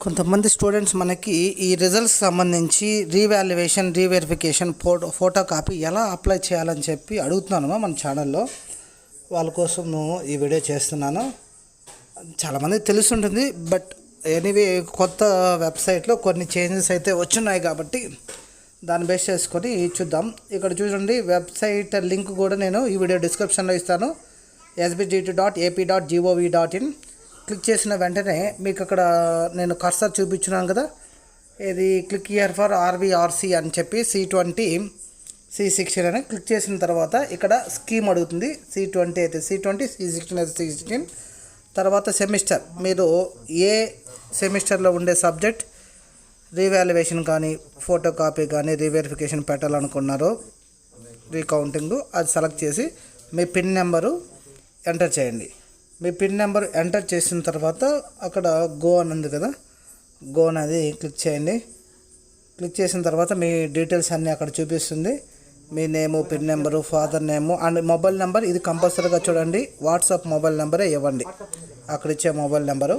కొంతమంది స్టూడెంట్స్ మనకి ఈ రిజల్ట్స్ సంబంధించి రీవాల్యుయేషన్ రీవెరిఫికేషన్ ఫోటో కాపీ ఎలా అప్లై చేయాలని చెప్పి అడుగుతున్నాను మన ఛానల్లో. వాళ్ళ కోసం ఈ వీడియో చేస్తున్నాను. చాలామందికి తెలుసుంటుంది, బట్ ఎనీవే కొత్త వెబ్సైట్లో కొన్ని చేంజెస్ అయితే వచ్చున్నాయి కాబట్టి దాన్ని బేస్ చేసుకొని చూద్దాం. ఇక్కడ చూడండి, వెబ్సైట్ లింక్ కూడా నేను ఈ వీడియో డిస్క్రిప్షన్లో ఇస్తాను. sbgt.ap.gov.in క్లిక్ చేసిన వెంటనే మీకు అక్కడ నేను కర్సర్ చూపించున్నాను కదా, ఇది క్లిక్ హియర్ ఫర్ ఆర్వీఆర్సీ అని చెప్పి C20 C16 అని క్లిక్ చేసిన తర్వాత ఇక్కడ స్కీమ్ అడుగుతుంది. C20 అయితే C20, C16 అయితే C16. తర్వాత సెమిస్టర్, మీరు ఏ సెమిస్టర్లో ఉండే సబ్జెక్ట్ రీవాల్యుయేషన్ కానీ ఫోటో కాపీ కానీ రీవెరిఫికేషన్ పెట్టాలనుకున్నారో రీకౌంటింగ్, అది సెలెక్ట్ చేసి మీ పిన్ నెంబరు ఎంటర్ చేయండి. మీ పిన్ నెంబర్ ఎంటర్ చేసిన తర్వాత అక్కడ గో అని ఉంది కదా, గో అనేది క్లిక్ చేయండి. క్లిక్ చేసిన తర్వాత మీ డీటెయిల్స్ అన్నీ అక్కడ చూపిస్తుంది. మీ name, pin number, father name and mobile number. ఇది కంపల్సరీగా చూడండి, వాట్సాప్ మొబైల్ నెంబరే ఇవ్వండి, అక్కడ ఇచ్చే mobile number.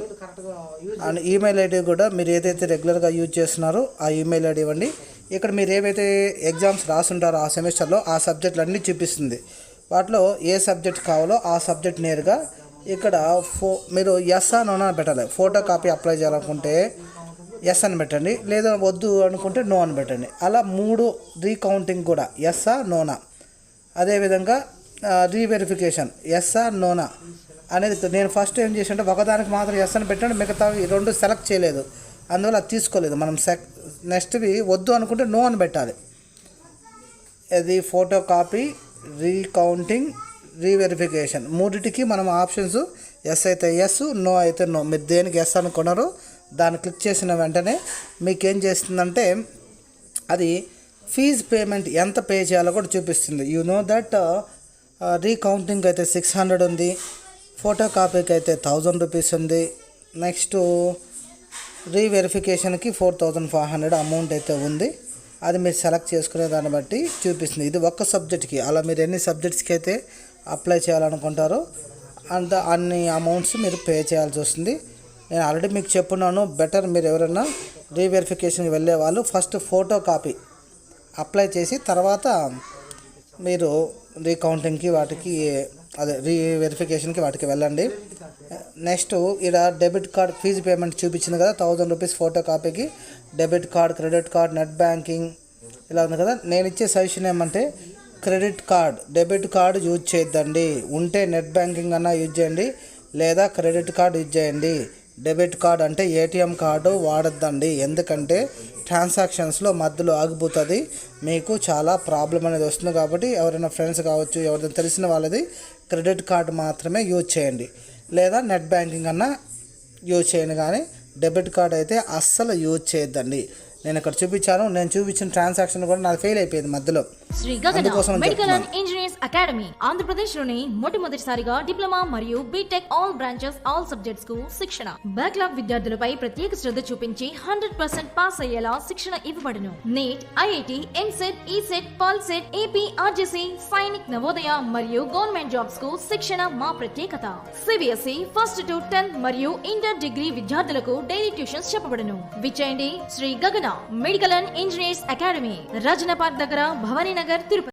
And email ID కూడా మీరు ఏదైతే రెగ్యులర్గా యూజ్ చేస్తున్నారో ఆ ఈమెయిల్ ఐడి ఇవ్వండి. ఇక్కడ మీరు ఏవైతే ఎగ్జామ్స్ రాసుంటారో ఆ సెమిస్టర్లో ఆ సబ్జెక్టులు అన్నీ చూపిస్తుంది. వాటిలో ఏ సబ్జెక్ట్ కావాలో ఆ సబ్జెక్ట్ నేరుగా ఇక్కడ మీరు ఎస్ నోనా పెట్టాలి. ఫోటో కాపీ అప్లై చేయాలనుకుంటే ఎస్ అని పెట్టండి, లేదా వద్దు అనుకుంటే నో అని పెట్టండి. అలా 3 రీకౌంటింగ్ కూడా ఎస్ నోనా. అదేవిధంగా రీవెరిఫికేషన్ ఎస్ నోనా అనేది నేను ఫస్ట్ ఏం చేసానంటే ఒకదానికి మాత్రం ఎస్ అని పెట్టండి, మిగతా 2 సెలెక్ట్ చేయలేదు, అందువల్ల అది తీసుకోలేదు. మనం నెక్స్ట్వి వద్దు అనుకుంటే నో అని పెట్టాలి. అది ఫోటో కాపీ, రీకౌంటింగ్, రీవెరిఫికేషన్ 3టికి మనం ఆప్షన్స్ ఎస్ అయితే ఎస్, నో అయితే నో. మీరు దేనికి ఎస్ అనుకున్నారో దాన్ని క్లిక్ చేసిన వెంటనే మీకేం చేస్తుందంటే అది ఫీజు పేమెంట్ ఎంత పే చేయాలో కూడా చూపిస్తుంది. యు నో దట్ రీకౌంటింగ్ అయితే 600 ఉంది, ఫోటో కాపీకి అయితే 1000 రూపీస్ ఉంది, నెక్స్ట్ రీవెరిఫికేషన్కి 4500 అమౌంట్ అయితే ఉంది. అది మీరు సెలెక్ట్ చేసుకునే దాన్ని బట్టి చూపిస్తుంది. ఇది ఒక్క సబ్జెక్ట్కి. అలా మీరు ఎన్ని సబ్జెక్ట్స్కి అయితే అప్లై చేయాలనుకుంటారో అన్ని అమౌంట్స్ మీరు పే చేయాల్సి వస్తుంది. నేను ఆల్రెడీ మీకు చెప్పున్నాను, బెటర్ మీరు ఎవరైనా రీవెరిఫికేషన్కి వెళ్ళే వాళ్ళు ఫస్ట్ ఫోటో కాపీ అప్లై చేసి తర్వాత మీరు రీకౌంటింగ్కి వాటికి అదే రీవెరిఫికేషన్కి వాటికి వెళ్ళండి. నెక్స్ట్ ఇక్కడ డెబిట్ కార్డ్ ఫీజు పేమెంట్ చూపించింది కదా, 1000 రూపీస్ ఫోటో కాపీకి. Debit card, credit card, net banking ఇలా ఉంది కదా. నేను ఇచ్చే సజెషన్ ఏమంటే credit card, debit card use చేయొద్దండి. ఉంటే నెట్ బ్యాంకింగ్ అన్నా యూజ్ చేయండి, లేదా క్రెడిట్ కార్డ్ యూజ్ చేయండి. డెబిట్ కార్డ్ అంటే ఏటీఎం కార్డు వాడొద్దండి, ఎందుకంటే ట్రాన్సాక్షన్స్లో మధ్యలో ఆగిపోతుంది, మీకు చాలా ప్రాబ్లం అనేది వస్తుంది. కాబట్టి ఎవరైనా ఫ్రెండ్స్ కావచ్చు, ఎవరైనా తెలిసిన వాళ్ళది క్రెడిట్ కార్డు మాత్రమే యూజ్ చేయండి, లేదా నెట్ బ్యాంకింగ్ అన్నా యూజ్ చేయండి, కానీ డెబిట్ కార్డ్ అయితే అస్సలు యూజ్ చేయొద్దండి. నేను ఇక్కడ చూపించాను, నేను చూపించిన ట్రాన్సాక్షన్ కూడా నాది ఫెయిల్ అయిపోయింది మధ్యలో. Sri Gagana medical and engineers academy Andhra Pradesh లోని మొట్టమొదటిసారిగా డిప్లొమా మరియు B Tech all branches all subjects కు శిక్షణ. బ్యాక్లాగ్ విద్యార్థులపై ప్రత్యేక శ్రద్ధ చూపించి 100% పాస్ అయ్యేలా శిక్షణ ఇవ్వబడును. నీట్, ఐఐటి, ఎంసెట్, ఈసెట్, పల్సెట్, ఏపీ, ఆర్జేసీ, సైనిక్, నవోదయ మరియు గవర్నమెంట్ జాబ్స్ కు శిక్షణ మా ప్రత్యేకత. సిబిఎస్ఈ 1st to 10th మరియు ఇంటర్ డిగ్రీ విద్యార్థులకు డైలీ ట్యూషన్స్ చెప్పబడును. విచ్చేయండి Shri Gagana medical and engineers academy, Rajana park దగ్గర, భవానీ నగర్, తిరుపతి.